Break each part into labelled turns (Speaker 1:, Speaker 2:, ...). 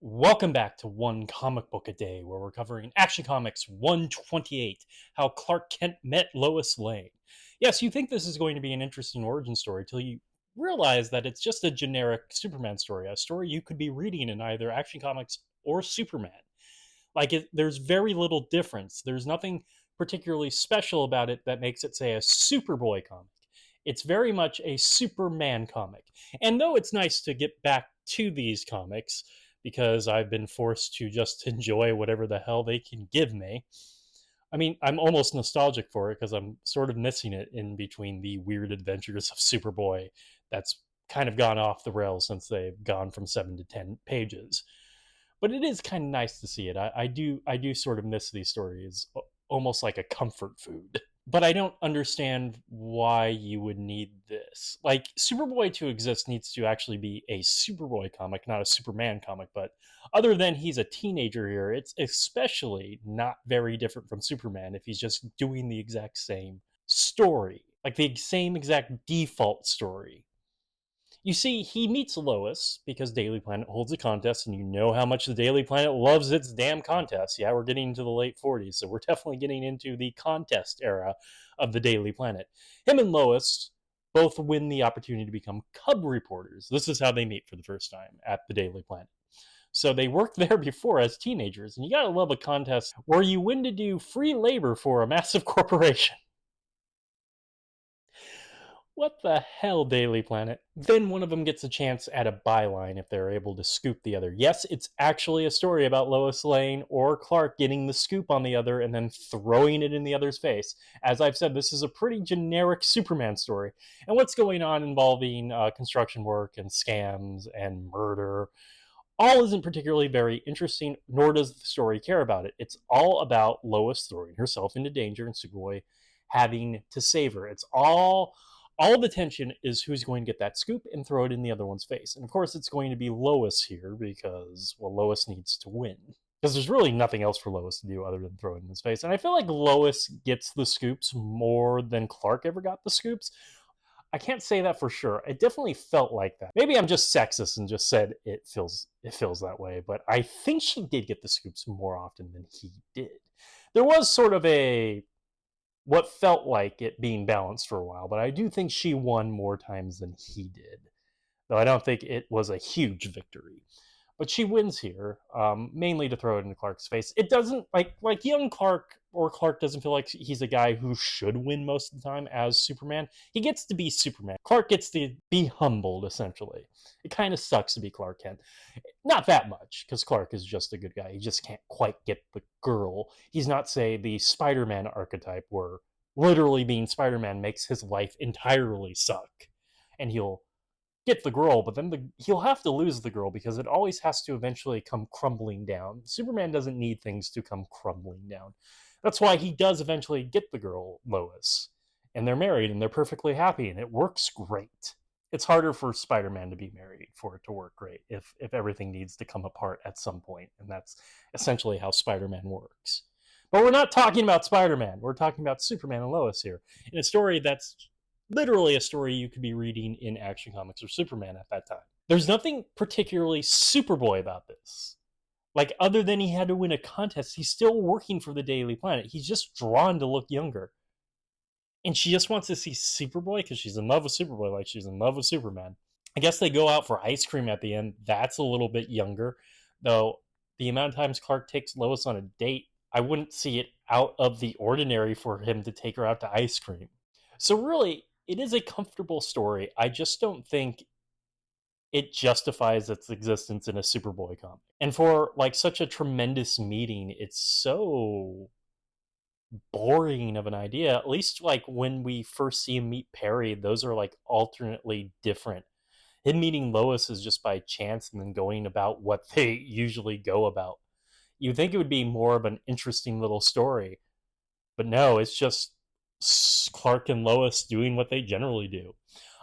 Speaker 1: Welcome back to One Comic Book a Day, where we're covering Action Comics 128, How Clark Kent Met Lois Lane. Yes, you think this is going to be an interesting origin story till you realize that it's just a generic Superman story, a story you could be reading in either Action Comics or Superman. There's very little difference. There's nothing particularly special about it that makes it, say, a Superboy comic. It's very much a Superman comic. And though it's nice to get back to these comics, because I've been forced to just enjoy whatever the hell they can give me. I mean, I'm almost nostalgic for it because I'm sort of missing it in between the weird adventures of Superboy that's kind of gone off the rails since they've gone from 7 to 10 pages. But it is kind of nice to see it. I do sort of miss these stories, almost like a comfort food. But I don't understand why you would need this. Like, Superboy to exist needs to actually be a Superboy comic, not a Superman comic. But other than he's a teenager here, it's especially not very different from Superman if he's just doing the exact same story, like the same exact default story. You see, he meets Lois because Daily Planet holds a contest, and you know how much the Daily Planet loves its damn contests. Yeah, we're getting into the late 40s, so we're definitely getting into the contest era of the Daily Planet. Him and Lois both win the opportunity to become cub reporters. This is how they meet for the first time at the Daily Planet. So they worked there before as teenagers, and you gotta love a contest where you win to do free labor for a massive corporation. What the hell, Daily Planet? Then one of them gets a chance at a byline if they're able to scoop the other. Yes, it's actually a story about Lois Lane or Clark getting the scoop on the other and then throwing it in the other's face. As I've said, this is a pretty generic Superman story. And what's going on involving construction work and scams and murder all isn't particularly very interesting, nor does the story care about it. It's all about Lois throwing herself into danger and Superboy having to save her. It's all the tension is who's going to get that scoop and throw it in the other one's face. And of course, it's going to be Lois here because, well, Lois needs to win. Because there's really nothing else for Lois to do other than throw it in his face. And I feel like Lois gets the scoops more than Clark ever got the scoops. I can't say that for sure. It definitely felt like that. Maybe I'm just sexist and just said it feels that way, but I think she did get the scoops more often than he did. There was sort of a what felt like it being balanced for a while, but I do think she won more times than he did. Though I don't think it was a huge victory. But she wins here, mainly to throw it into Clark's face. It doesn't like young Clark, or Clark doesn't feel like he's a guy who should win most of the time as Superman. He gets to be Superman. Clark gets to be humbled, essentially. It kind of sucks to be Clark Kent. Not that much, because Clark is just a good guy. He just can't quite get the girl. He's not, say, the Spider-Man archetype, where literally being Spider-Man makes his life entirely suck. And he'll get the girl, but then he'll have to lose the girl because it always has to eventually come crumbling down. Superman doesn't need things to come crumbling down. That's why he does eventually get the girl, Lois. And they're married and they're perfectly happy and it works great. It's harder for Spider-Man to be married for it to work great if everything needs to come apart at some point, and that's essentially how Spider-Man works. But we're not talking about Spider-Man. We're talking about Superman and Lois here in a story that's literally a story you could be reading in Action Comics or Superman at that time. There's nothing particularly Superboy about this. Like, other than he had to win a contest, he's still working for the Daily Planet. He's just drawn to look younger. And she just wants to see Superboy because she's in love with Superboy, like she's in love with Superman. I guess they go out for ice cream at the end. That's a little bit younger. Though, the amount of times Clark takes Lois on a date, I wouldn't see it out of the ordinary for him to take her out to ice cream. So really, it is a comfortable story. I just don't think it justifies its existence in a Superboy comic. And for like such a tremendous meeting, it's so boring of an idea. At least like when we first see him meet Perry, those are like alternately different. Him meeting Lois is just by chance and then going about what they usually go about. You'd think it would be more of an interesting little story, but no, it's just Clark and Lois doing what they generally do.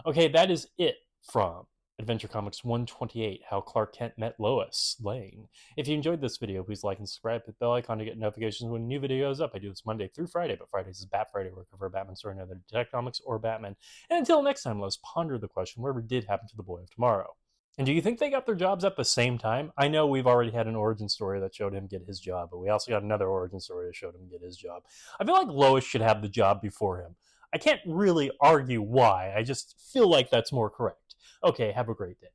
Speaker 1: Okay, that is it from Adventure Comics 128, How Clark Kent Met Lois Lane. If you enjoyed this video, please like and subscribe, hit the bell icon to get notifications when a new video is up. I do this Monday through Friday, but Fridays is Bat Friday, where I cover a Batman story and other Detective Comics or Batman. And until next time, let's ponder the question, whatever did happen to the boy of tomorrow. And do you think they got their jobs at the same time? I know we've already had an origin story that showed him get his job, but we also got another origin story that showed him get his job. I feel like Lois should have the job before him. I can't really argue why. I just feel like that's more correct. Okay, have a great day.